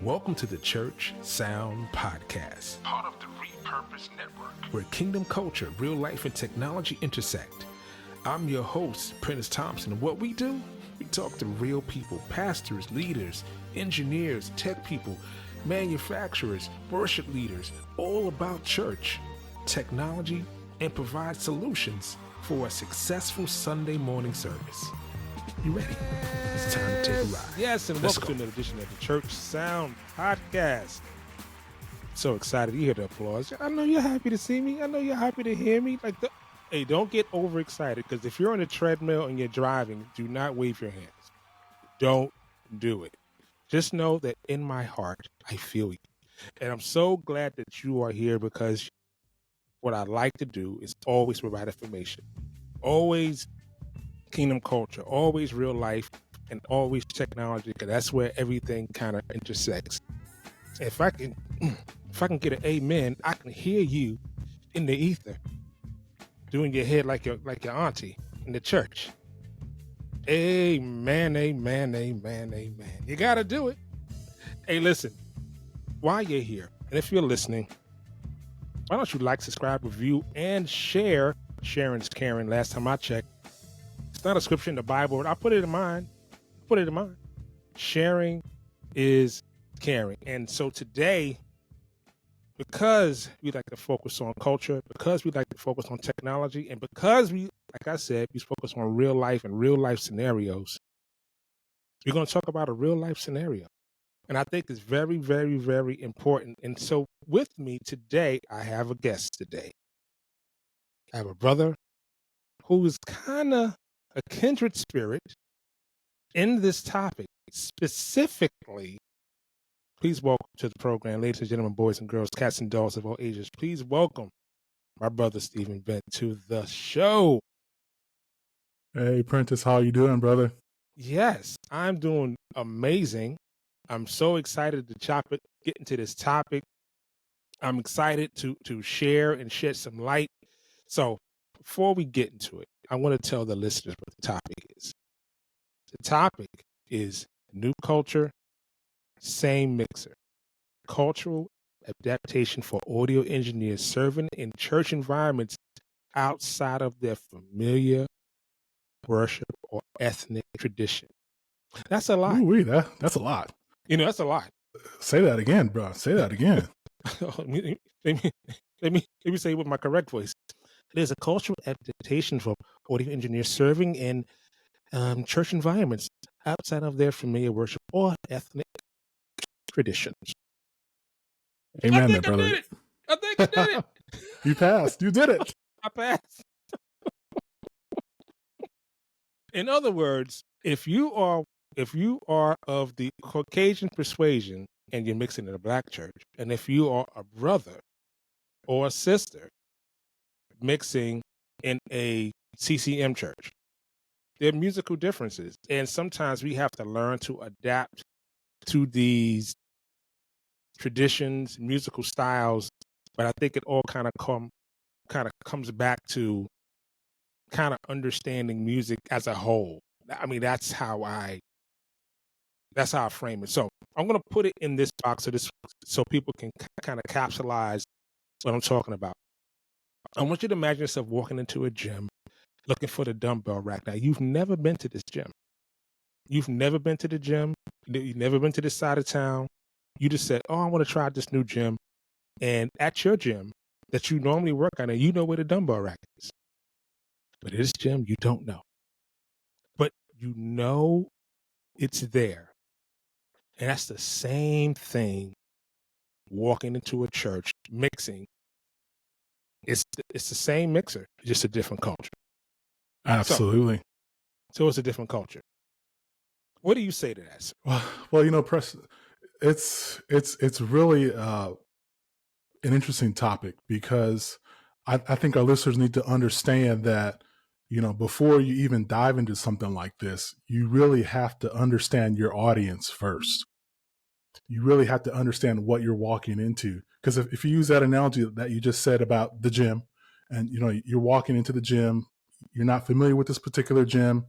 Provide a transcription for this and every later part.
Welcome to the Church Sound Podcast, part of the Repurpose Network, where kingdom culture, real life, and technology intersect. I'm your host, Prentiss Thompson, and what we do, we talk to real people, pastors, leaders, engineers, tech people, manufacturers, worship leaders, all about church, technology, and provide solutions for a successful Sunday morning service. You ready? It's time to take a ride. Yes, and welcome to another edition of the Church Sound Podcast. So excited. You hear the applause. I know you're happy to see me. I know you're happy to hear me. Hey, don't get overexcited, because if you're on a treadmill and you're driving, do not wave your hands. Don't do it. Just know that in my heart, I feel you. And I'm so glad that you are here, because what I like to do is always provide information. Always kingdom culture, always real life, and always technology, because that's where everything kind of intersects. If I can get an amen, I can hear you in the ether, doing your head like your auntie in the church. Amen, amen, amen, amen. You got to do it. Hey, listen, while you're here, and if you're listening, why don't you like, subscribe, review, and share? Sharing's caring. Last time I checked, it's not a scripture in the Bible. I put it in mine. Sharing is caring. And so today, because we like to focus on culture, because we like to focus on technology, and because we, like I said, we focus on real life and real life scenarios, we're going to talk about a real life scenario. And I think it's very, very, very important. And so with me today, I have a guest today. I have a brother who is kind of a kindred spirit in this topic. Specifically, please welcome to the program, ladies and gentlemen, boys and girls, cats and dogs of all ages. Please welcome my brother Stephen Bent to the show. Hey, Prentiss, how you doing, brother? Yes, I'm doing amazing. I'm so excited to get into this topic. I'm excited to share and shed some light. So before we get into it, I want to tell the listeners what the topic is. The topic is new culture, same mixer. Cultural adaptation for audio engineers serving in church environments outside of their familiar worship or ethnic tradition. That's a lot. Ooh, that's a lot. That's a lot. Say that again, bro. Say that again. let me say it with my correct voice. There's a cultural adaptation for audio engineers serving in church environments outside of their familiar worship or ethnic traditions. Amen, there, brother. I think I did it. You passed. You did it. I passed. In other words, if you are of the Caucasian persuasion and you're mixing in a black church, and if you are a brother or a sister mixing in a CCM church, there are musical differences, and sometimes we have to learn to adapt to these traditions, musical styles. But I think it all kind of comes back to kind of understanding music as a whole. I mean, that's how I frame it. So I'm going to put it in this box so people can kind of capsulize what I'm talking about. I want you to imagine yourself walking into a gym looking for the dumbbell rack. Now, you've never been to this gym. You've never been to the gym. You've never been to this side of town. You just said, oh, I want to try this new gym. And at your gym that you normally work on, and you know where the dumbbell rack is. But at this gym, you don't know. But you know it's there. And that's the same thing walking into a church, mixing. It's the same mixer, just a different culture. Absolutely. So it's a different culture. What do you say to that, sir? Well, Press, it's really an interesting topic, because I think our listeners need to understand that, before you even dive into something like this, you really have to understand your audience first. You really have to understand what you're walking into. Because if you use that analogy that you just said about the gym, and, you're walking into the gym, you're not familiar with this particular gym,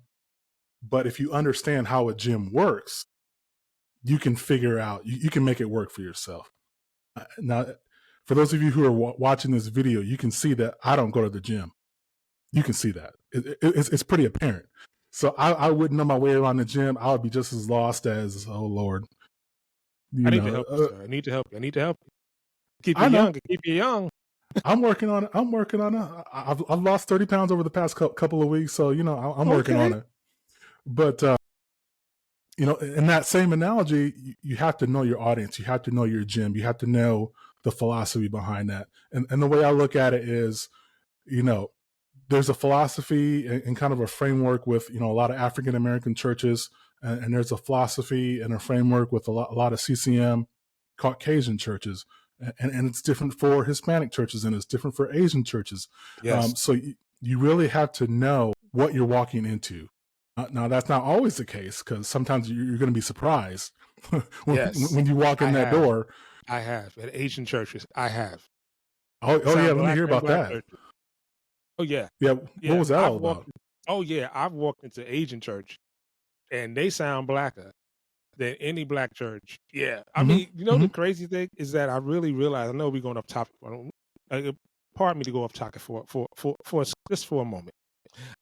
but if you understand how a gym works, you can figure out, you can make it work for yourself. Now, for those of you who are watching this video, you can see that I don't go to the gym. You can see that. It's pretty apparent. So I wouldn't know my way around the gym. I would be just as lost as, oh Lord. I need to help you, sir. I need to help you. I need to help you. Keep you I know. young. Keep you young. I'm working on it. I've lost 30 pounds over the past couple of weeks. So, I'm working on it. But, in that same analogy, you have to know your audience. You have to know your gym. You have to know the philosophy behind that. And the way I look at it is, there's a philosophy and kind of a framework with, a lot of African-American churches, and there's a philosophy and a framework with a lot of CCM Caucasian churches. And it's different for Hispanic churches, and it's different for Asian churches. Yes. So you really have to know what you're walking into. Now, that's not always the case, because sometimes you're going to be surprised when you walk in that door. I have. At Asian churches, I have. Oh yeah, let me hear about that. Churches. Oh, yeah. Yeah, what was that all about? I've walked into Asian church, and they sound blacker than any black church. Yeah. I mean, the crazy thing is that I really realized, I know we're going off topic. Pardon me to go off topic for just for a moment.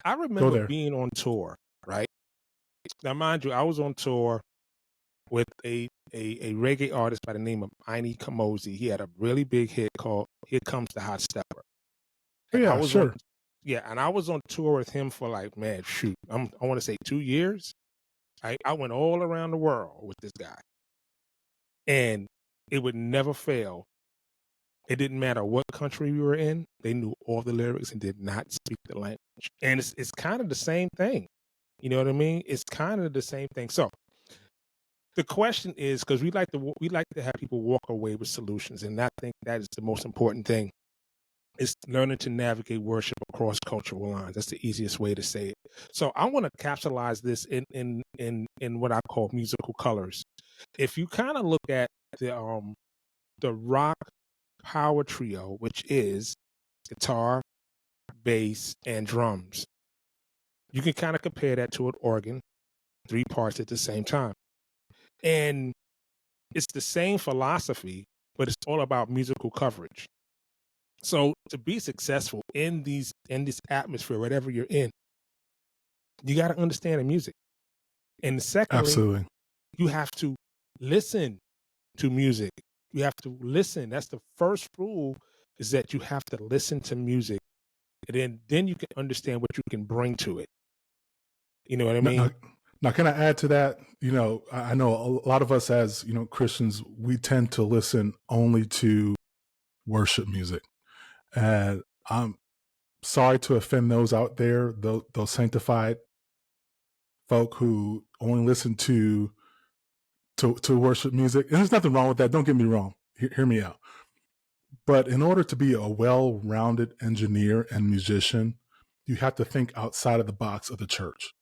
I remember being on tour, right? Now, mind you, I was on tour with a reggae artist by the name of Aini Kamosi. He had a really big hit called Here Comes the Hot Stepper. Yeah, sure. And I was on tour with him for I want to say 2 years. I went all around the world with this guy, and it would never fail. It didn't matter what country we were in; they knew all the lyrics and did not speak the language. And it's kind of the same thing. You know what I mean? It's kind of the same thing. So the question is, because we like to have people walk away with solutions, and I think that is the most important thing. Is learning to navigate worship across cultural lines. That's the easiest way to say it. So I want to capsulize this in what I call musical colors. If you kind of look at the rock power trio, which is guitar, bass, and drums, you can kind of compare that to an organ, 3 parts at the same time. And it's the same philosophy, but it's all about musical coverage. So to be successful in this atmosphere, whatever you're in, you got to understand the music. And secondly, absolutely, you have to listen to music. You have to listen. That's the first rule, is that you have to listen to music. And then you can understand what you can bring to it. You know what I mean? Now, can I add to that? I know a lot of us as, Christians, we tend to listen only to worship music. And I'm sorry to offend those out there, those sanctified folk who only listen to worship music. And there's nothing wrong with that. Don't get me wrong. Hear me out. But in order to be a well-rounded engineer and musician, you have to think outside of the box of the church.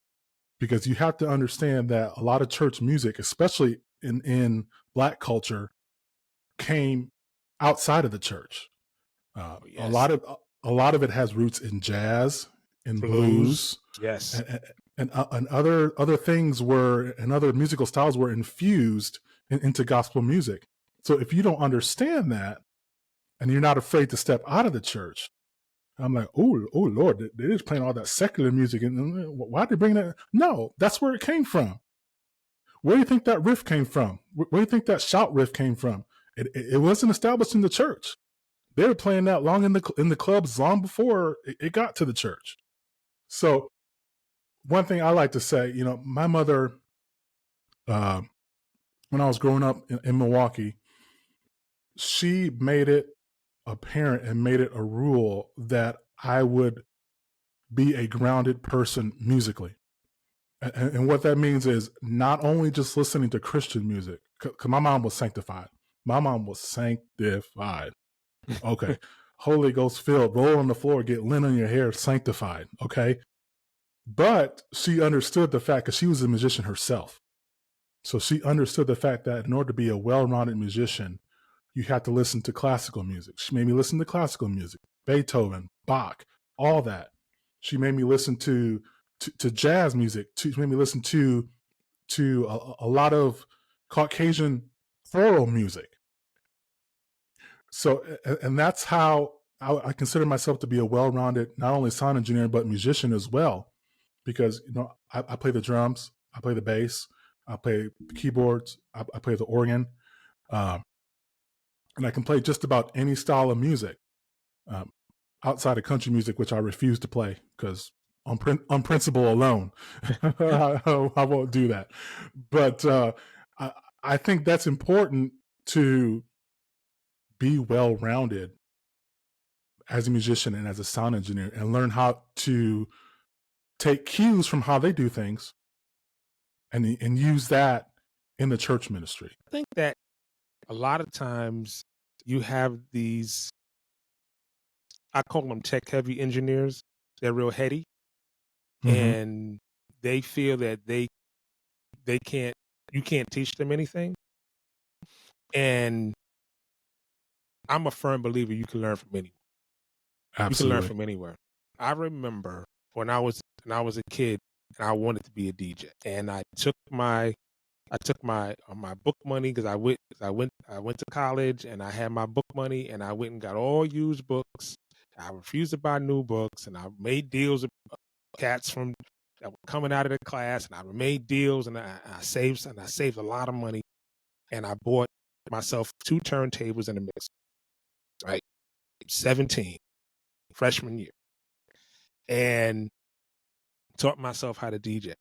Because you have to understand that a lot of church music, especially in Black culture, came outside of the church. Yes. A lot of it has roots in jazz, in blues, yes, and other things and other musical styles were infused into gospel music. So if you don't understand that, and you're not afraid to step out of the church, I'm like, oh Lord, they're just playing all that secular music, and why'd they bring that? No, that's where it came from. Where do you think that riff came from? Where do you think that shout riff came from? It wasn't established in the church. They were playing that long in the clubs long before it got to the church. So one thing I like to say, my mother, when I was growing up in Milwaukee, she made it apparent and made it a rule that I would be a grounded person musically. And what that means is not only just listening to Christian music, because my mom was sanctified. My mom was sanctified. Okay. Holy Ghost filled, roll on the floor, get lint on your hair, sanctified. Okay. But she understood the fact, because she was a musician herself. So she understood the fact that in order to be a well-rounded musician, you have to listen to classical music. She made me listen to classical music, Beethoven, Bach, all that. She made me listen to jazz music. She made me listen to a lot of Caucasian choral music. So, and that's how I consider myself to be a well-rounded, not only sound engineer, but musician as well. Because, I play the drums, I play the bass, I play the keyboards, I play the organ, and I can play just about any style of music um, outside of country music, which I refuse to play because on principle alone, I won't do that. But I think that's important to be well-rounded as a musician and as a sound engineer, and learn how to take cues from how they do things and use that in the church ministry. I think that a lot of times you have these, I call them tech heavy engineers. They're real heady, and they feel that they can't, you can't teach them anything. And I'm a firm believer you can learn from anyone. Absolutely. You can learn from anywhere. I remember when I was a kid and I wanted to be a DJ, and I took my book money because I went to college and I had my book money, and I went and got all used books. I refused to buy new books, and I made deals with cats that were coming out of the class, and I made deals, and I saved a lot of money, and I bought myself 2 turntables and a mixer. Right, 17, freshman year, and taught myself how to DJ.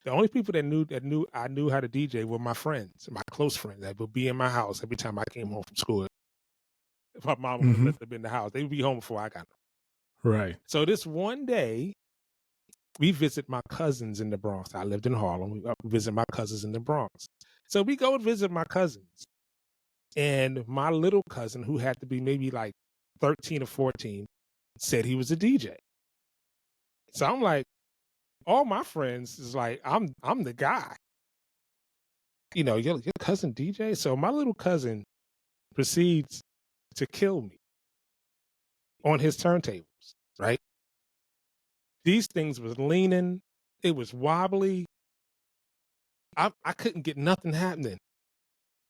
The only people that knew I knew how to DJ were my friends, my close friends that would be in my house every time I came home from school. If my mom would let them in the house, they would be home before I got home. Right. So this one day, we visit my cousins in the Bronx. I lived in Harlem. We visit my cousins in the Bronx. So we go and visit my cousins. And my little cousin, who had to be maybe like 13 or 14, said he was a DJ. So I'm like, all my friends is like, I'm the guy. Your cousin DJ? So my little cousin proceeds to kill me on his turntables, right? These things was leaning. It was wobbly. I couldn't get nothing happening.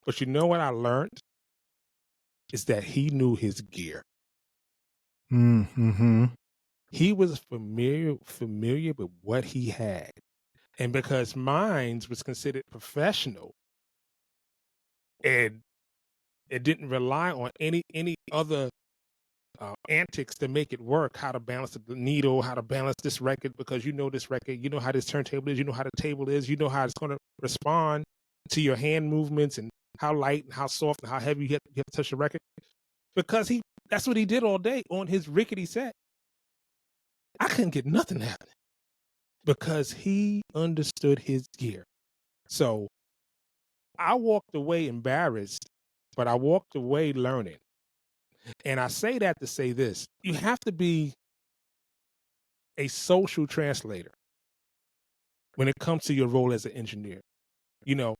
But you know what I learned? Is that he knew his gear. Mm-hmm. He was familiar with what he had. And because mine was considered professional, and it didn't rely on any other antics to make it work, how to balance the needle, how to balance this record, because this record, you know how this turntable is, you know how the table is, you know how it's going to respond to your hand movements and how light and how soft and how heavy you have to touch the record. Because that's what he did all day on his rickety set. I couldn't get nothing happening because he understood his gear. So I walked away embarrassed, but I walked away learning. And I say that to say this: you have to be a social translator when it comes to your role as an engineer. You're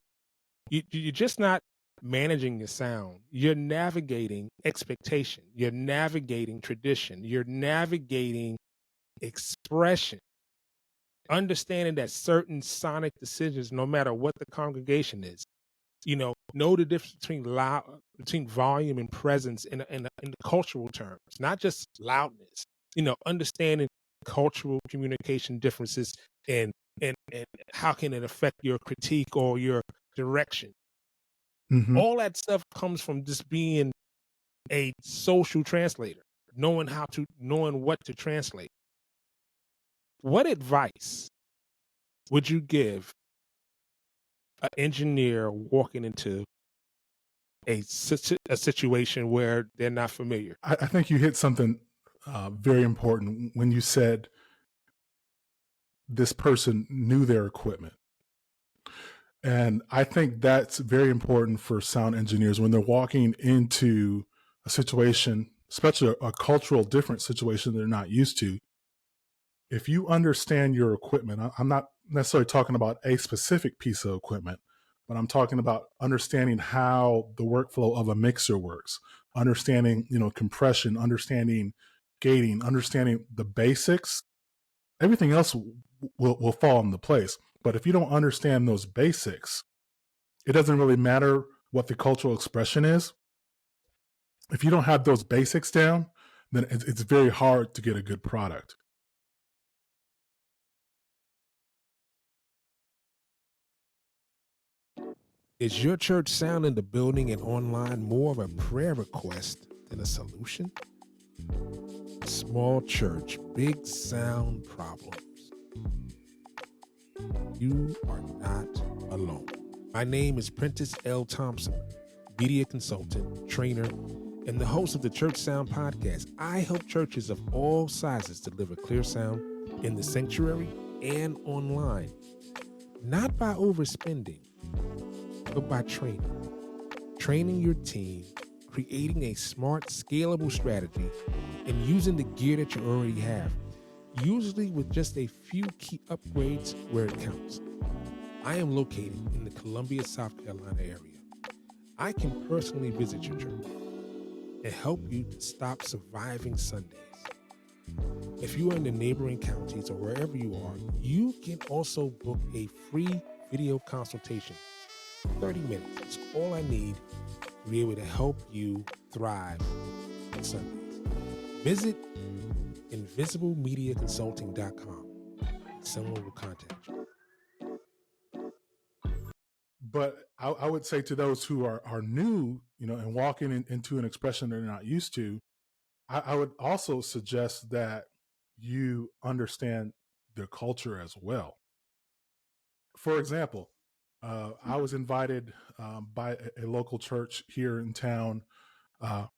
just not managing your sound. You're navigating expectation. You're navigating tradition. You're navigating expression. Understanding that certain sonic decisions, no matter what the congregation is, know the difference between volume and presence in the cultural terms, not just loudness. Understanding cultural communication differences and how can it affect your critique or your direction. All that stuff comes from just being a social translator, knowing what to translate. What advice would you give an engineer walking into a situation where they're not familiar? I think you hit something very important when you said this person knew their equipment. And I think that's very important for sound engineers when they're walking into a situation, especially a cultural different situation they're not used to. If you understand your equipment, I'm not necessarily talking about a specific piece of equipment, but I'm talking about understanding how the workflow of a mixer works, understanding, compression, understanding gating, understanding the basics. Everything else will fall into place. But if you don't understand those basics, it doesn't really matter what the cultural expression is. If you don't have those basics down, then it's very hard to get a good product. Is your church sound in the building and online more of a prayer request than a solution? Small church, big sound problems. You are not alone. My name is Prentiss L. Thompson, media consultant, trainer, and the host of the Church Sound Podcast. I help churches of all sizes deliver clear sound in the sanctuary and online, not by overspending, but by training your team, creating a smart, scalable strategy, and using the gear that you already have, usually with just a few key upgrades where it counts. I am located in the Columbia, South Carolina area. I can personally visit your church and help you to stop surviving Sundays. If you are in the neighboring counties or wherever you are, you can also book a free video consultation. 30 minutes. That's all I need to be able to help you thrive on Sundays. Visit invisiblemediaconsulting.com. Someone will contact you. But I would say to those who are new, and walking into an expression they're not used to, I would also suggest that you understand their culture as well. For example, I was invited by a local church here in town to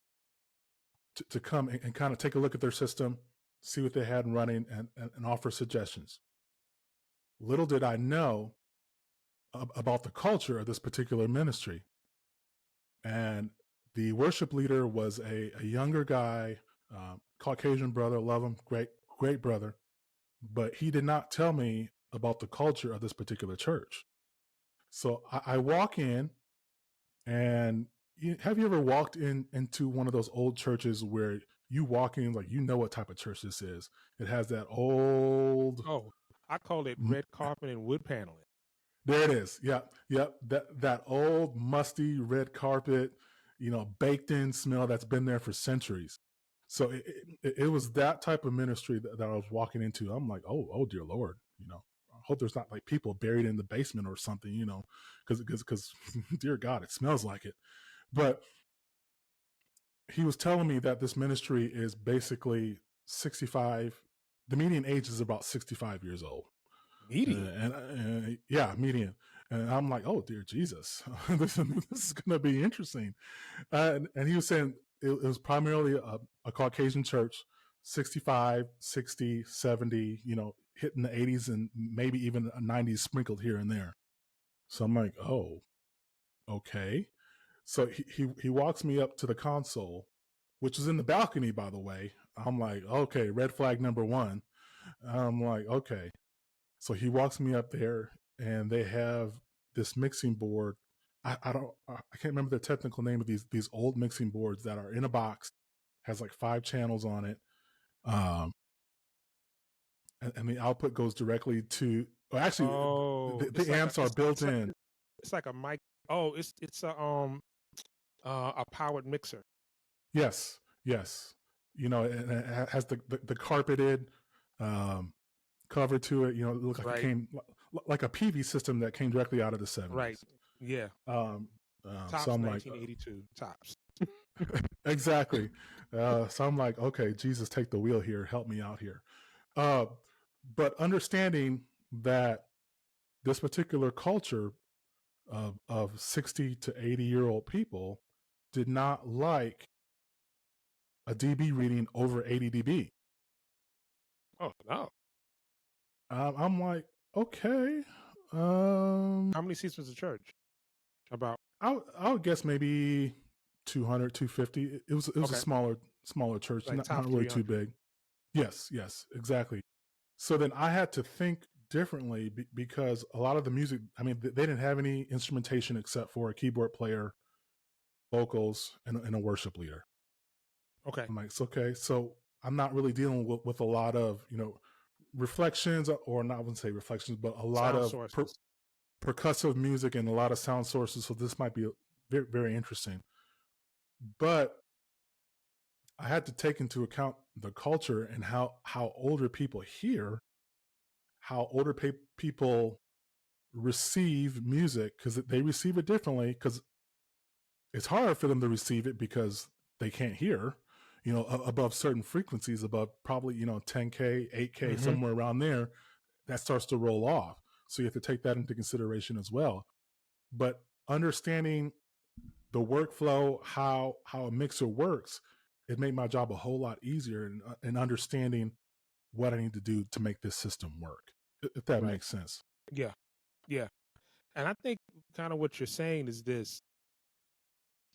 come and kind of take a look at their system, see what they had running, and offer suggestions. Little did I know about the culture of this particular ministry. And the worship leader was a younger guy, Caucasian brother, love him, great brother. But he did not tell me about the culture of this particular church. So I walk in, and have you ever walked into one of those old churches where you walk in, like, what type of church this is? It has that old... Oh, I call it red carpet and wood paneling. There it is. Yep. That old musty red carpet, baked in smell that's been there for centuries. So it was that type of ministry that I was walking into. I'm like, oh dear Lord, I hope there's not like people buried in the basement or something, because dear God, it smells like it. But he was telling me that this ministry is basically 65. The median age is about 65 years old. Median? Yeah, median. And I'm like, oh dear Jesus, this is going to be interesting. And he was saying it was primarily a Caucasian church, 65, 60, 70, hitting the 80s and maybe even a 90s sprinkled here and there. So I'm like, oh, okay. So he walks me up to the console, which is in the balcony, by the way. I'm like, okay, red flag number one. I'm like, okay. So he walks me up there, and they have this mixing board. I can't remember the technical name of these old mixing boards that are in a box, has like 5 channels on it, and the output goes directly to. Well, actually, the amps are built in. It's like a mic. Oh, it's a powered mixer. Yes. And it has the carpeted cover to it. It looked like it came like a PV system that came directly out of the 70s. Right. Yeah. Tops, so I'm 1982 like, tops. Exactly. So I'm like, okay, Jesus, take the wheel here. Help me out here. But understanding that this particular culture of 60 to 80-year-old people did not like a dB reading over 80 dB. Oh, no. I'm like, okay. How many seats was the church? About? I would guess maybe 200, 250. It was a smaller church, like not really too big. Yes, exactly. So then I had to think differently because a lot of the music, I mean, they didn't have any instrumentation except for a keyboard player, vocals, and a worship leader. Okay. I'm like, it's okay. So I'm not really dealing with a lot of, reflections, or not, I wouldn't say reflections, but a lot sound of sources. percussive music and a lot of sound sources, so this might be very, very interesting. But I had to take into account the culture and how older people hear, how older people receive music, because they receive it differently, because it's hard for them to receive it because they can't hear, above certain frequencies, above probably, 10K, 8K, somewhere around there, that starts to roll off. So you have to take that into consideration as well. But understanding the workflow, how a mixer works, it made my job a whole lot easier in understanding what I need to do to make this system work, if that makes sense. Yeah. Yeah. And I think kind of what you're saying is this,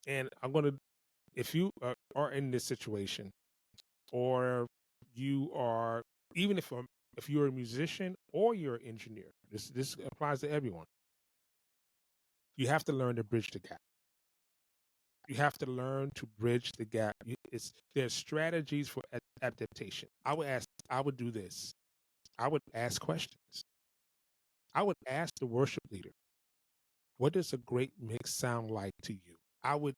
and if you are in this situation, or you are, even if you're a musician or you're an engineer, this applies to everyone. You have to learn to bridge the gap. You have to learn to bridge the gap. There's strategies for adaptation. I would do this. I would ask questions. I would ask the worship leader, what does a great mix sound like to you? I would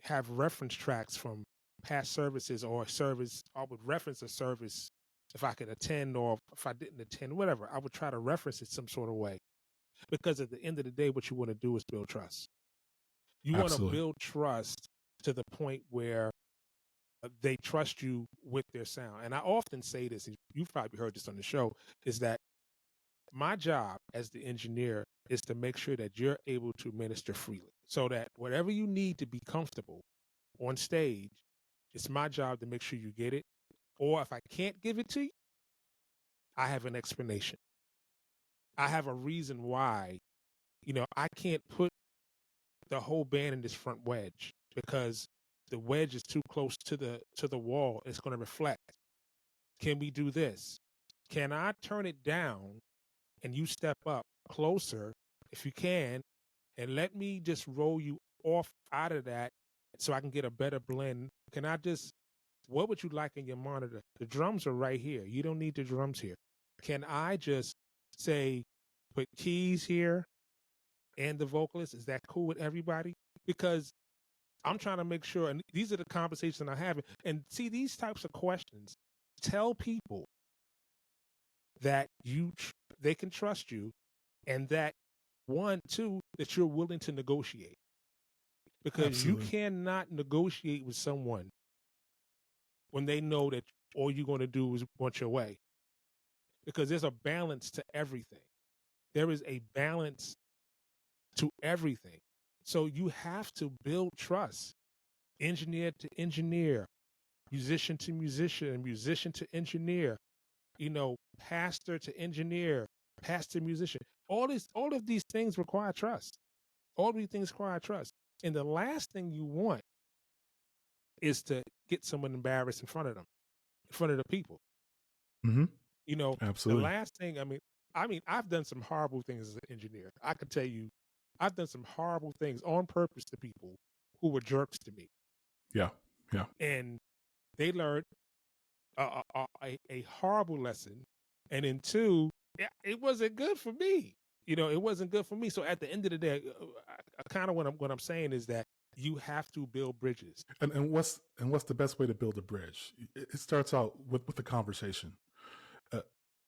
have reference tracks from past services or a service. I would reference a service if I could attend, or if I didn't attend, whatever. I would try to reference it some sort of way, because at the end of the day, what you want to do is build trust. You want to build trust to the point where they trust you with their sound. And I often say this, and you've probably heard this on the show, is that my job as the engineer is to make sure that you're able to minister freely, so that whatever you need to be comfortable on stage, it's my job to make sure you get it. Or if I can't give it to you, I have an explanation. I have a reason why, I can't put the whole band in this front wedge, because the wedge is too close to the wall. It's going to reflect. Can we do this? Can I turn it down and you step up closer if you can, and let me just roll you off out of that so I can get a better blend? What would you like in your monitor? The drums are right here. You don't need the drums here. Can I just say, put keys here and the vocalist? Is that cool with everybody? Because I'm trying to make sure, and these are the conversations I have. And see, these types of questions tell people that they can trust you, and that that you're willing to negotiate. Because Absolutely. you cannot negotiate with someone when they know that all you're going to do is want your way. Because there's a balance to everything. There is a balance to everything. So you have to build trust. Engineer to engineer, musician to musician, musician to engineer, pastor to engineer, pastor musician. All of these things require trust. All of these things require trust. And the last thing you want is to get someone embarrassed in front of them, in front of the people. Mm-hmm. The Absolutely. last thing, I've done some horrible things as an engineer. I can tell you, I've done some horrible things on purpose to people who were jerks to me. Yeah. And they learned a horrible lesson. And then two, it wasn't good for me. It wasn't good for me. So at the end of the day, kind of what I'm saying is that you have to build bridges. And what's the best way to build a bridge? It starts out with the conversation.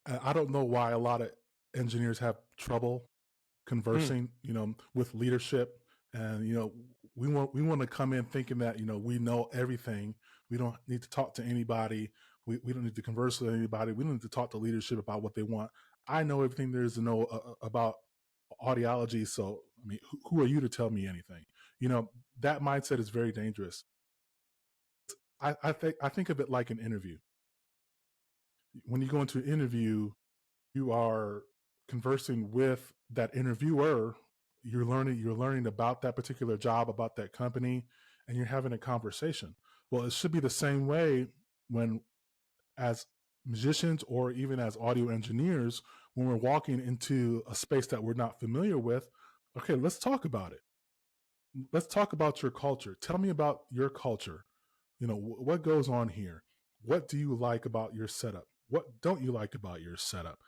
I don't know why a lot of engineers have trouble conversing, with leadership. And, we want to come in thinking that, we know everything. We don't need to talk to anybody. We don't need to converse with anybody. We don't need to talk to leadership about what they want. I know everything there is to know about audiology. So, who are you to tell me anything? That mindset is very dangerous. I think of it like an interview. When you go into an interview, you are conversing with that interviewer. You're learning about that particular job, about that company, and you're having a conversation. Well, it should be the same way when, as musicians or even as audio engineers, when we're walking into a space that we're not familiar with. Okay, let's talk about it. Let's talk about your culture. Tell me about your culture. What goes on here? What do you like about your setup? What don't you like about your setup?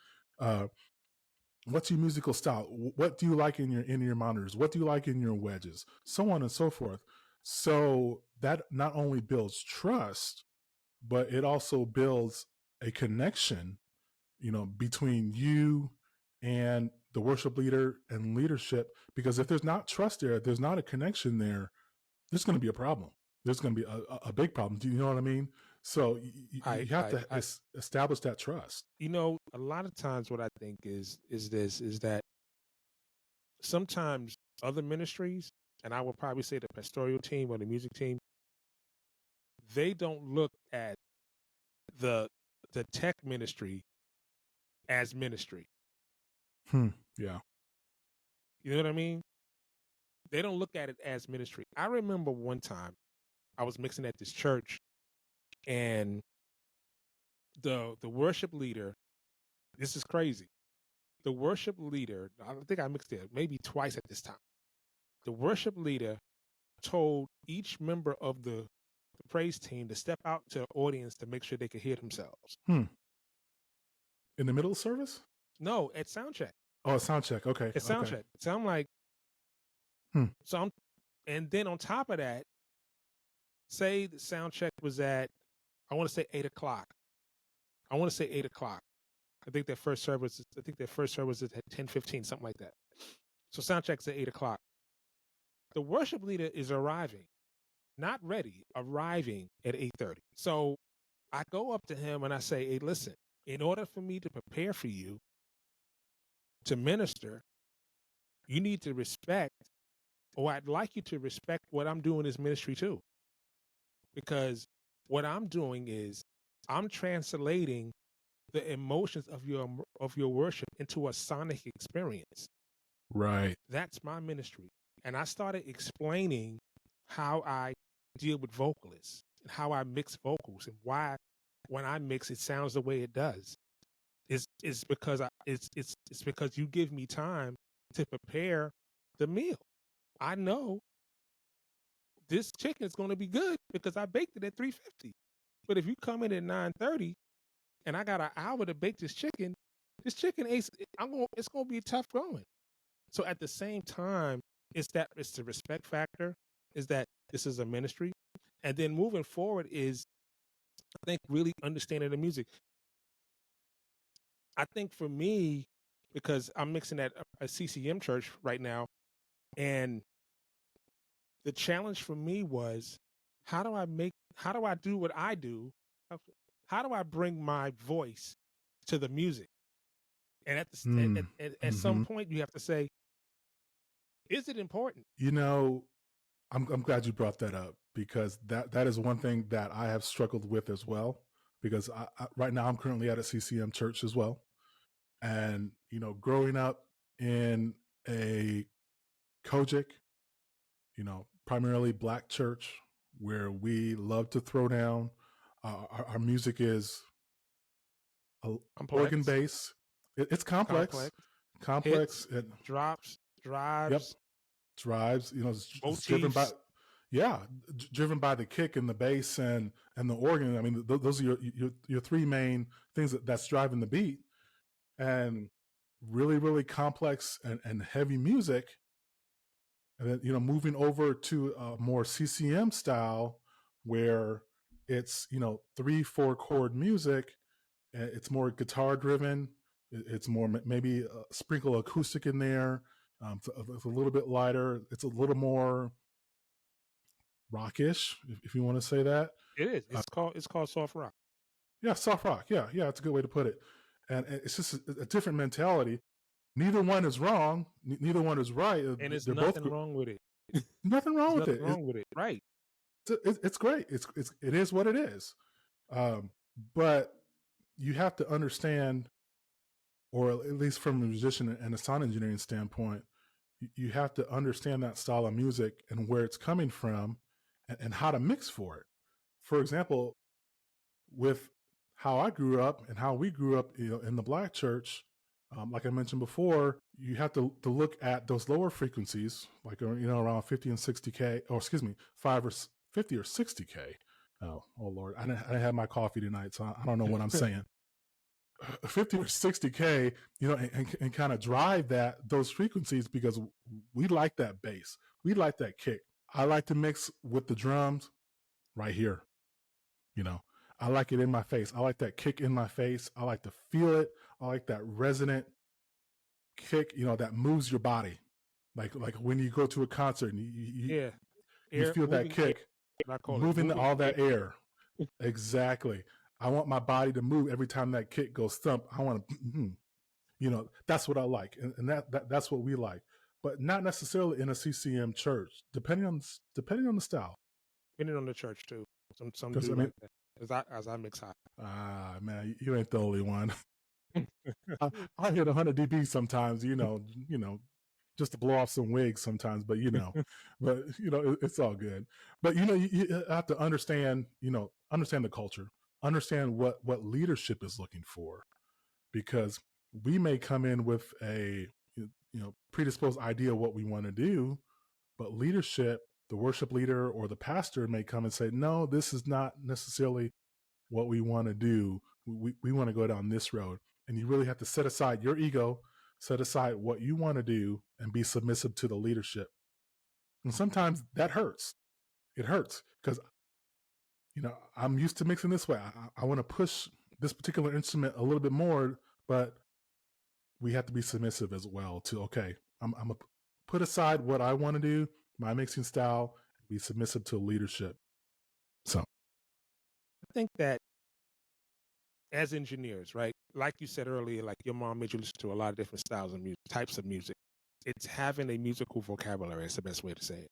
What's your musical style? What do you like in your monitors? What do you like in your wedges? So on and so forth. So that not only builds trust, but it also builds a connection, between you and the worship leader and leadership. Because if there's not trust there, if there's not a connection there, there's going to be a problem. There's going to be a big problem. Do you know what I mean? So you have to establish that trust. A lot of times what I think is that sometimes other ministries, and I would probably say the pastoral team or the music team, they don't look at the tech ministry as ministry. Yeah. You know what I mean? They don't look at it as ministry. I remember one time I was mixing at this church, and the worship leader, this is crazy. The worship leader, I think I mixed it maybe twice at this time. The worship leader told each member of the praise team to step out to the audience to make sure they could hear themselves. In the middle of service? No, at sound check. Oh, sound check. Okay. At sound check. So I'm like, and then on top of that, say the sound check was at, I want to say 8 o'clock. I think their first service is at 10:15, something like that. So sound check's at 8 o'clock. The worship leader is arriving, not ready, arriving at 8:30. So I go up to him and I say, hey, listen, in order for me to prepare for you to minister, you need to respect, or I'd like you to respect what I'm doing as ministry too. Because what I'm doing is I'm translating the emotions of your worship into a sonic experience. Right. That's my ministry. And I started explaining how I deal with vocalists and how I mix vocals and why when I mix it sounds the way it does. It's because it's because you give me time to prepare the meal. I know this chicken is going to be good because I baked it at 350. But if you come in at 9:30 and I got an hour to bake this chicken it's going to be tough going. So at the same time, it's the respect factor, is that this is a ministry. And then moving forward is, I think, really understanding the music. I think for me, because I'm mixing at a CCM church right now, and the challenge for me was, how do I do what I do? How do I bring my voice to the music? And at some point, you have to say, is it important? I'm glad you brought that up, because that is one thing that I have struggled with as well. Because right now I'm currently at a CCM church as well, and growing up in a Kojic, primarily Black church, where we love to throw down. Our music is organ bass. It's complex. Hits, drops, drives. Yep, drives. It's driven by, driven by the kick and the bass and the organ. I mean, those are your three main things that's driving the beat, and really, really complex and heavy music. And then, moving over to a more CCM style, where it's 3-4 chord music. It's more guitar driven. It's more maybe a sprinkle acoustic in there. It's a little bit lighter. It's a little more rockish, if you want to say that. It is. It's called soft rock. Yeah, soft rock. Yeah, that's a good way to put it. And it's just a different mentality. Neither one is wrong. Neither one is right. And there's nothing wrong with it. Nothing wrong with it. Nothing wrong with it. Right. It's great. It is what it is. But you have to understand, or at least from a musician and a sound engineering standpoint, you have to understand that style of music and where it's coming from, and how to mix for it. For example, with how I grew up and how we grew up, in the Black church, like I mentioned before, you have to look at those lower frequencies, like around 50 and 60K, or excuse me, 5 or 50 or 60K. Oh Lord, I didn't have my coffee tonight, so I don't know what I'm saying. 50 or 60K, and kind of drive those frequencies, because we like that bass. We like that kick. I like to mix with the drums right here. I like it in my face. I like that kick in my face. I like to feel it. I like that resonant kick, that moves your body. Like when you go to a concert and you feel that kick moving all that air. Exactly. I want my body to move every time that kick goes thump. I want to, that's what I like. And that's what we like, but not necessarily in a CCM church, depending on the style. Depending on the church too. Some do like that. As I mix high. Man, you ain't the only one. I hit 100 dB sometimes, just to blow off some wigs sometimes, but it's all good. But you have to understand the culture, understand what leadership is looking for, because we may come in with a predisposed idea of what we want to do, but leadership, the worship leader or the pastor, may come and say, no, this is not necessarily what we want to do. We want to go down this road. And you really have to set aside your ego, set aside what you want to do, and be submissive to the leadership. And sometimes that hurts. It hurts because, I'm used to mixing this way. I want to push this particular instrument a little bit more, but we have to be submissive as well to, okay, I'm going to put aside what I want to do, my mixing style, be submissive to leadership. So I think that as engineers, right, like you said earlier, like your mom made you listen to a lot of different styles of music, types of music. It's having a musical vocabulary. It's the best way to say it.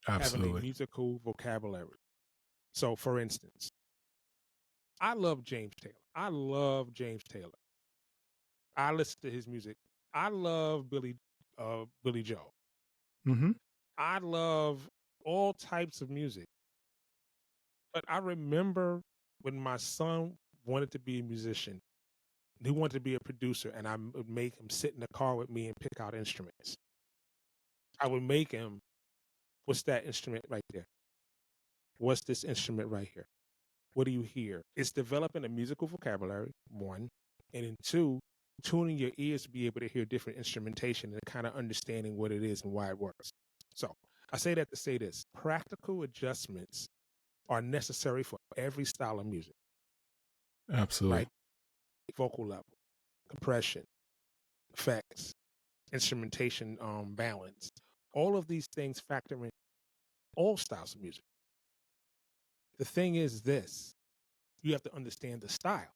Absolutely. Having a musical vocabulary. So, for instance, I love James Taylor. I listen to his music. I love Billy Joel. Mm-hmm. I love all types of music. But I remember when my son wanted to be a musician, he wanted to be a producer, and I would make him sit in the car with me and pick out instruments. I would make him, what's that instrument right there? What's this instrument right here? What do you hear? It's developing a musical vocabulary, one, and then two, tuning your ears to be able to hear different instrumentation and kind of understanding what it is and why it works. So I say that to say this: practical adjustments are necessary for every style of music. Absolutely. Right? Vocal level, compression, effects, instrumentation, balance. All of these things factor in all styles of music. The thing is this: you have to understand the style.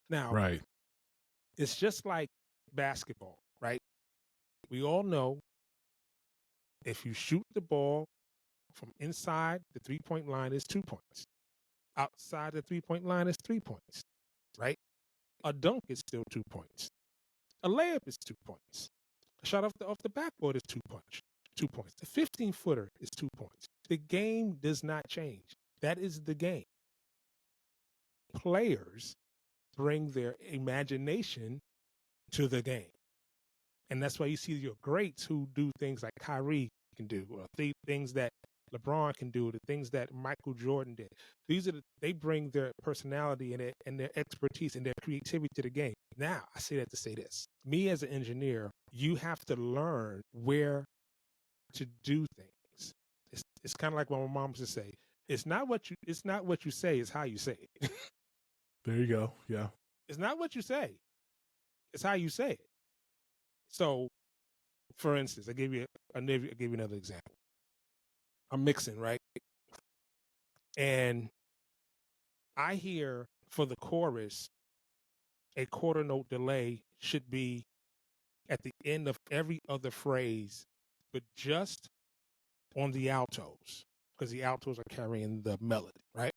Now, right. It's just like basketball, right? We all know if you shoot the ball from inside the 3-point line is 2 points. Outside the 3-point line is 3 points, right? A dunk is still 2 points. A layup is 2 points. A shot off the backboard is 2 points. 2 points. The 15-footer is 2 points. The game does not change. That is the game. Players bring their imagination to the game. And that's why you see your greats who do things like Kyrie can do, or things that LeBron can do, the things that Michael Jordan did. They bring their personality and their expertise and their creativity to the game. Now, I say that to say this. Me as an engineer, you have to learn where to do things. It's kind of like what my mom used to say. It's not what you say, it's how you say it. There you go. Yeah. It's not what you say. It's how you say it. So, for instance, I'll give you another example. I'm mixing, right? And I hear for the chorus, a quarter note delay should be at the end of every other phrase, but just on the altos, because the altos are carrying the melody, right?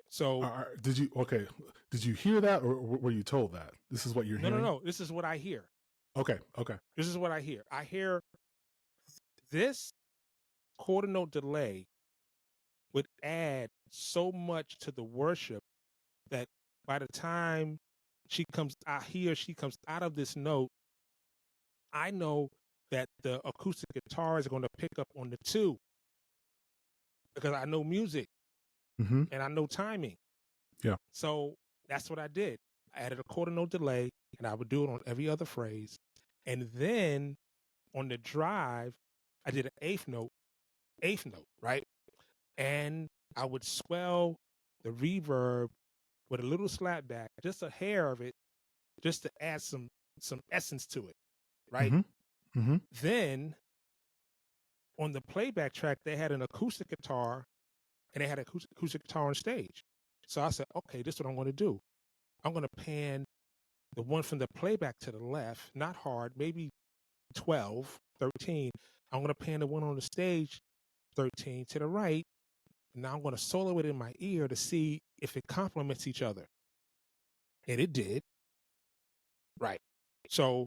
So did you hear that, or were you told that? This is what you're hearing? No. This is what I hear. Okay. This is what I hear. I hear this quarter note delay would add so much to the worship that by the time he or she comes out of this note, I know that the acoustic guitar is going to pick up on the 2 because I know music and I know timing. Yeah. So that's what I did. I added a quarter note delay, and I would do it on every other phrase. And then on the drive, I did an eighth note, right? And I would swell the reverb with a little slapback, just a hair of it, just to add some essence to it, right? Mm-hmm. Mm-hmm. Then on the playback track, they had an acoustic guitar, and they had an acoustic guitar on stage. So I said, okay, this is what I'm going to do. I'm going to pan the one from the playback to the left, not hard, maybe 12, 13. I'm going to pan the one on the stage, 13, to the right. Now I'm going to solo it in my ear to see if it complements each other. And it did. Right. So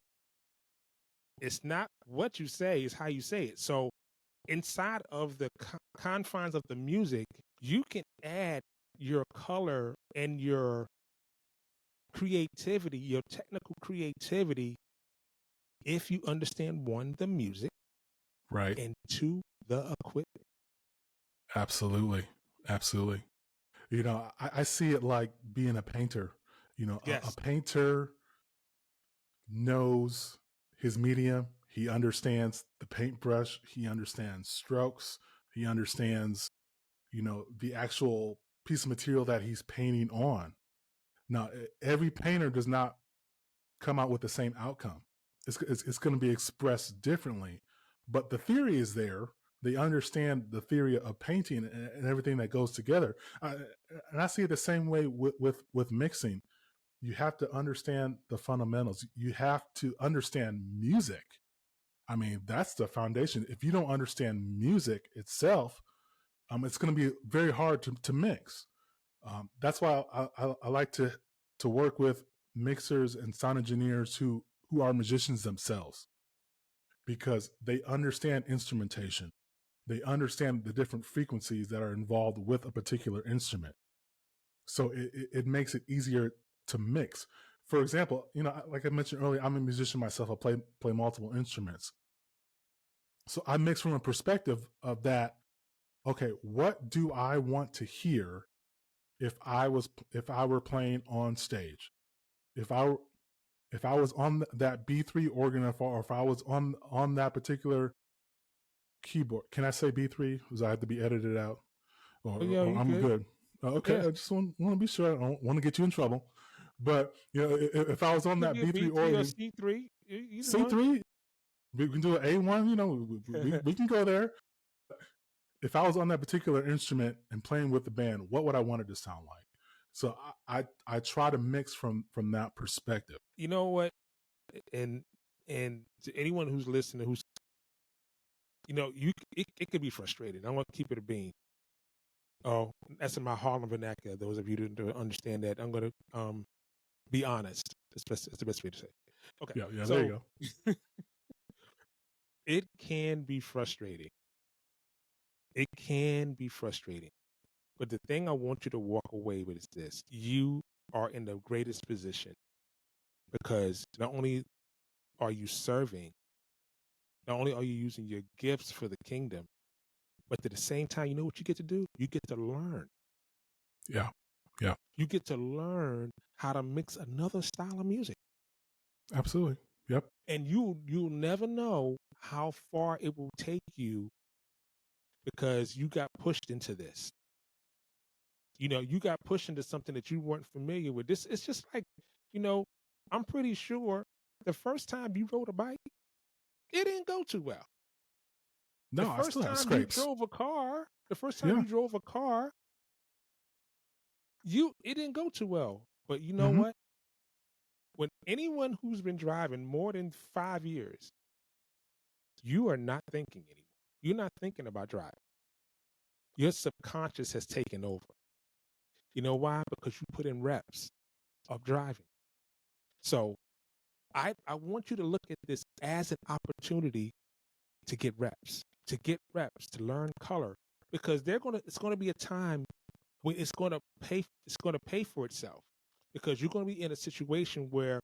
it's not what you say, it's how you say it. So inside of the confines of the music, you can add your color and your creativity, your technical creativity, if you understand, one, the music, Right. and two, the equipment. Absolutely. Absolutely. You know, I see it like being a painter. You know, Yes. a painter knows his medium. He understands the paintbrush. He understands strokes. He understands, you know, the actual piece of material that he's painting on. Now, every painter does not come out with the same outcome. It's going to be expressed differently, but the theory is there. They understand the theory of painting and everything that goes together. And I see it the same way with mixing. You have to understand the fundamentals. You have to understand music. I mean, that's the foundation. If you don't understand music itself, it's going to be very hard to mix. That's why I like to work with mixers and sound engineers who are musicians themselves, because they understand instrumentation. They understand the different frequencies that are involved with a particular instrument. So it makes it easier to mix. For example, you know, like I mentioned earlier, I'm a musician myself. I play multiple instruments. So I mix from a perspective of that. Okay, what do I want to hear if I were playing on stage? If I was on that B3 organ, or if I was on that particular keyboard, can I say B3? Because I have to be edited out, or I'm good. Okay, yeah. I just want to be sure. I don't want to get you in trouble. But you know, if I was on that B3 organ, or C3, C3, we can do an A1. You know, we can go there. If I was on that particular instrument and playing with the band, what would I want it to sound like? So I try to mix from that perspective. You know what? And to anyone who's listening, who's, you know, it could be frustrating. I'm going to keep it a bean. Oh, that's in my Harlem vernacular. Those of you who don't understand that, I'm going to be honest. That's the best way to say it. Okay. Yeah, so, there you go. It can be frustrating. It can be frustrating. But the thing I want you to walk away with is this. You are in the greatest position, because not only are you serving, not only are you using your gifts for the kingdom, but at the same time, you know what you get to do? You get to learn. Yeah. Yeah. You get to learn how to mix another style of music. Absolutely. Yep. And you'll never know how far it will take you, because you got pushed into this. You know, you got pushed into something that you weren't familiar with. This, it's just like, you know, I'm pretty sure the first time you rode a bike, it didn't go too well. No, the first time you drove a car, it didn't go too well. But you know what? When anyone who's been driving more than 5 years, you are not thinking anymore. You're not thinking about driving. Your subconscious has taken over. You know why? Because you put in reps of driving. So I want you to look at this as an opportunity to get reps, to learn color, because it's going to be a time when it's going to pay for itself, because you're going to be in a situation where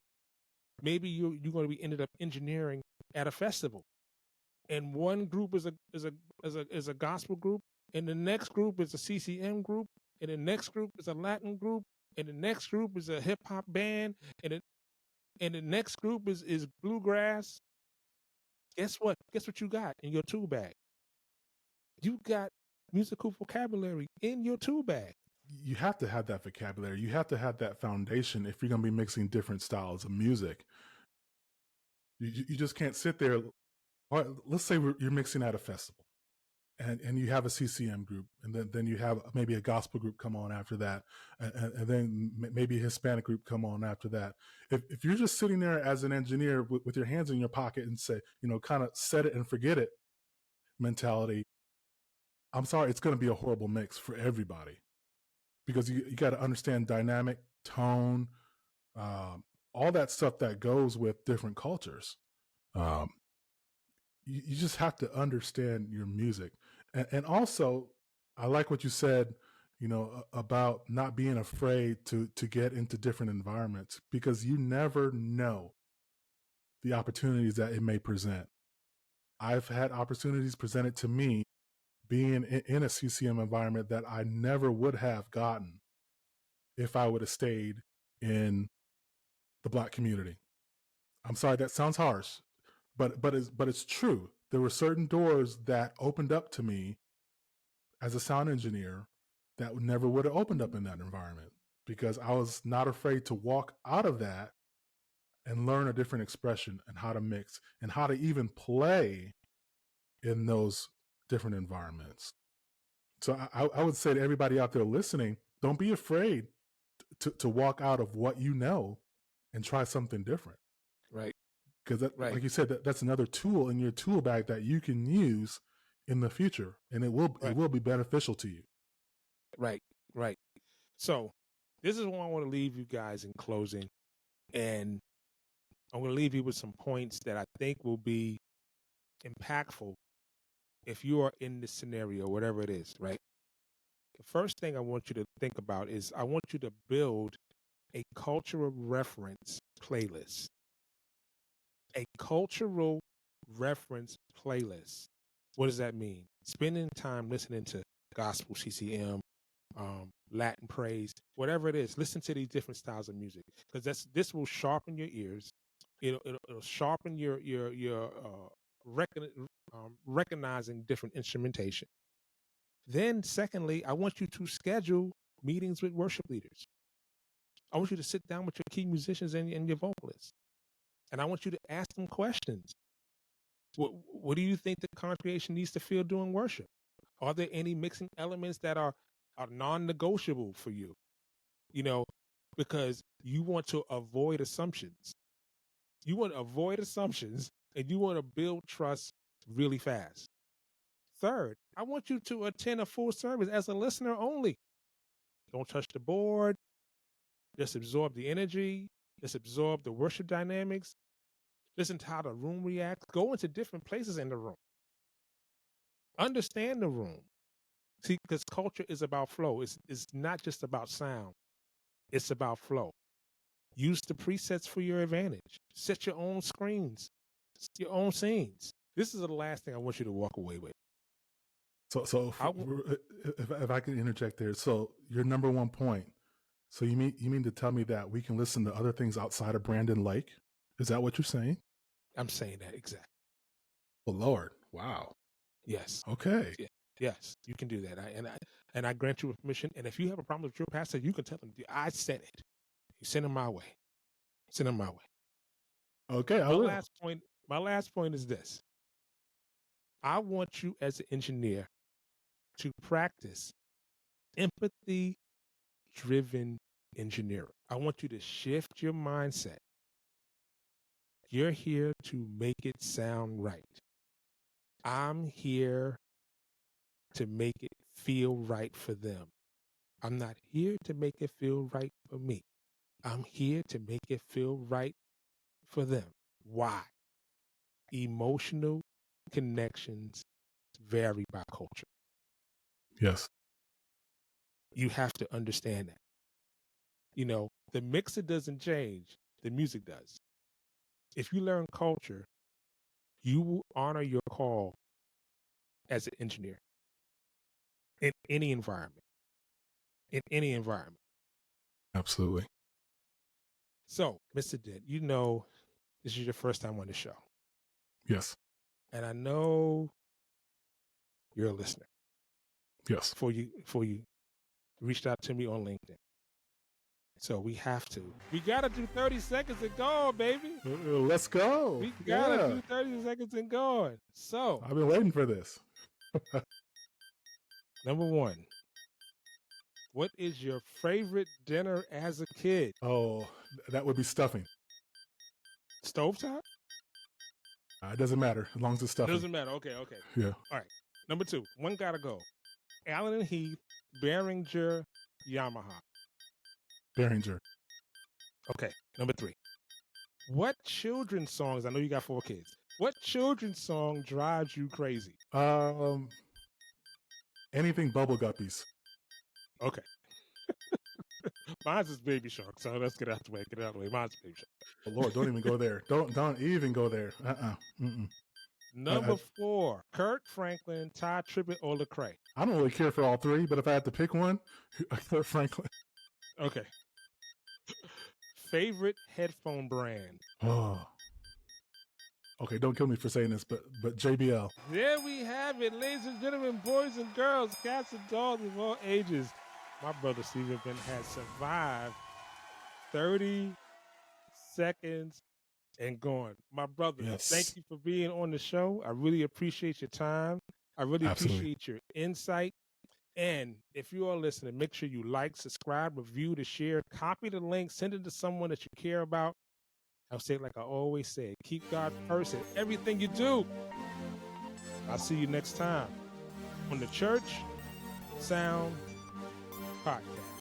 maybe you're going to be ended up engineering at a festival, and one group is a gospel group, and the next group is a CCM group, and the next group is a Latin group, and the next group is a hip hop band, and the next group is bluegrass. Guess what? Guess what you got in your tool bag? You got musical vocabulary in your tool bag. You have to have that vocabulary. You have to have that foundation if you're going to be mixing different styles of music. You just can't sit there. Let's say you're mixing at a festival, and you have a CCM group, and then you have maybe a gospel group come on after that, and then maybe a Hispanic group come on after that. If you're just sitting there as an engineer with your hands in your pocket and say, kind of set it and forget it mentality, I'm sorry, it's going to be a horrible mix for everybody. Because you got to understand dynamic, tone, all that stuff that goes with different cultures. You just have to understand your music. And also, I like what you said, about not being afraid to get into different environments, because you never know the opportunities that it may present. I've had opportunities presented to me being in a CCM environment that I never would have gotten if I would have stayed in the Black community. I'm sorry, that sounds harsh, but it's true. There were certain doors that opened up to me as a sound engineer that never would have opened up in that environment, because I was not afraid to walk out of that and learn a different expression and how to mix and how to even play in those different environments. So I would say to everybody out there listening, don't be afraid to walk out of what you know and try something different. Right. Because like you said, that's another tool in your tool bag that you can use in the future, and it will be beneficial to you. Right. So this is what I want to leave you guys in closing, and I'm going to leave you with some points that I think will be impactful if you are in this scenario, whatever it is, right? The first thing I want you to think about is I want you to build a cultural reference playlist. A cultural reference playlist. What does that mean? Spending time listening to gospel, CCM, Latin praise, whatever it is. Listen to these different styles of music, because this will sharpen your ears. It'll sharpen your recognizing different instrumentation. Then, secondly, I want you to schedule meetings with worship leaders. I want you to sit down with your key musicians and your vocalists, and I want you to ask them questions. What do you think the congregation needs to feel during worship? Are there any mixing elements that are non-negotiable for you? Because you want to avoid assumptions. You want to avoid assumptions, and you want to build trust really fast. Third, I want you to attend a full service as a listener only. Don't touch the board. Just absorb the energy. Just absorb the worship dynamics. Listen to how the room reacts. Go into different places in the room. Understand the room. See, because culture is about flow. It's not just about sound. It's about flow. Use the presets for your advantage. Set your own screens, your own scenes. This is the last thing I want you to walk away with. So if I can interject there, so your number one point. So you mean to tell me that we can listen to other things outside of Brandon Lake? Is that what you're saying? I'm saying that exactly. Oh Lord! Wow. Yes. Okay. Yeah. Yes, you can do that. I grant you permission. And if you have a problem with your pastor, you can tell them, I said it. You send them my way. Send them my way. Okay, I will. My last point is this. I want you as an engineer to practice empathy-driven engineering. I want you to shift your mindset. You're here to make it sound right. I'm here to make it feel right for them. I'm not here to make it feel right for me. I'm here to make it feel right for them. Why? Emotional connections vary by culture. Yes. You have to understand that. The mixer doesn't change, the music does. If you learn culture, you will honor your call as an engineer in any environment. Absolutely. So, Mr. Dent, you know this is your first time on the show. Yes. And I know you're a listener. Yes. Before you reached out to me on LinkedIn. So we gotta do 30 seconds and go, baby. Let's go. We gotta do 30 seconds and go. So I've been waiting for this. Number 1, what is your favorite dinner as a kid? Oh, that would be stuffing. Stovetop? It doesn't matter as long as it's stuffing. Doesn't matter. Okay. Yeah. All right. Number 2, one gotta go. Allen and Heath, Behringer, Yamaha. Behringer. Okay. Number 3, what children's songs? I know you got 4 kids. What children's song drives you crazy? Anything Bubble Guppies. Okay. Mine's is Baby Shark, so let's get out the way. Mine's Baby Shark. Oh, Lord, don't even go there. Don't even go there. Number 4, Kirk Franklin, Ty Tribbett, or Lecrae. I don't really care for all 3, but if I had to pick one, Kirk Franklin. Okay. Favorite headphone brand? Oh. Okay, don't kill me for saying this, but JBL. There we have it, ladies and gentlemen, boys and girls, cats and dogs of all ages. My brother Stephen Ben has survived 30 seconds and gone. My brother, Yes. Thank you for being on the show. I really appreciate your time. I really appreciate your insight. And if you are listening, make sure you like, subscribe, review, to share, copy the link, send it to someone that you care about. I'll say it like I always say, keep God first in everything you do. I'll see you next time on the Church Sound Podcast.